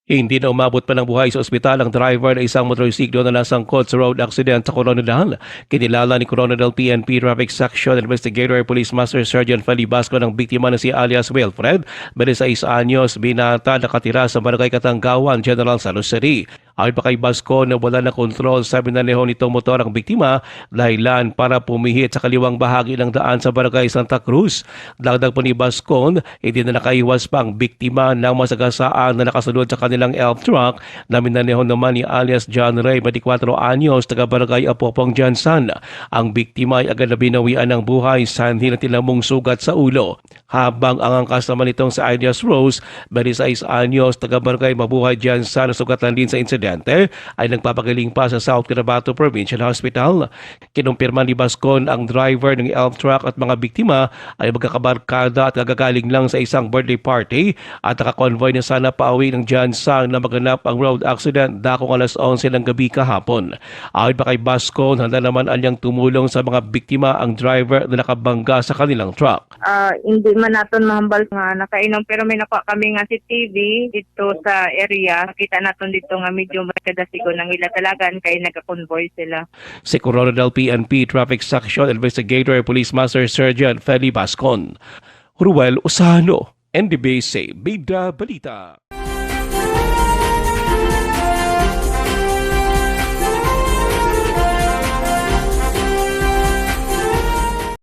Hindi na umabot pa ng buhay sa ospital ang driver ng isang motorsiklo na nasangkot sa road accident sa Coronadal. Kinilala ni Coronadal PNP Traffic Section Investigator Police Master Sergeant Feli Basco ng biktima na si alias Wilfred, 26 anyos, binata, nakatira sa Barangay Katanggawan, General San Jose City. Ayon pa kay Basco na wala na kontrol sa binaneho nitong motor ang biktima, dahilan para pumihit sa kaliwang bahagi ng daan sa Barangay Santa Cruz. Dagdag po ni Basco, hindi na nakaiwas pa ang biktima ng masagasaan na nakasunod sa kanilang elf truck na minaneho naman ni alias John Ray, 24 anyos, taga Barangay Apopong, Jansan. Ang biktima ay agad na binawian ng buhay sa hindi na tinamong sugat sa ulo. Habang ang angkas naman itong sa alias Rose, 26 anyos, taga Barangay Mabuhay, Jansan, na sugatan din sa insidente, ay nagpapagaling pa sa South Cotabato Provincial Hospital. Kinumpirma ni Bascon ang driver ng elf truck at mga biktima ay magkakabarkada at gagagaling lang sa isang birthday party at nakakonvoy na sana pauwi ng Jansan na maganap ang road accident dakong alas 11 ng gabi kahapon. Ayon pa kay Bascon, handa naman anyang tumulong sa mga biktima ang driver na nakabangga sa kanilang truck. Hindi man naton mahambal nga nakainom pero may nakuha kami nga si TV dito sa area. Kita naton dito nga medyo may kadasigo ng ila talagan kay nagka-convoy sila. Si Coronadal PNP Traffic Section Investigator Police Master Sergeant Feli Bascon. Ruel Usano, NDBC, Bida Balita.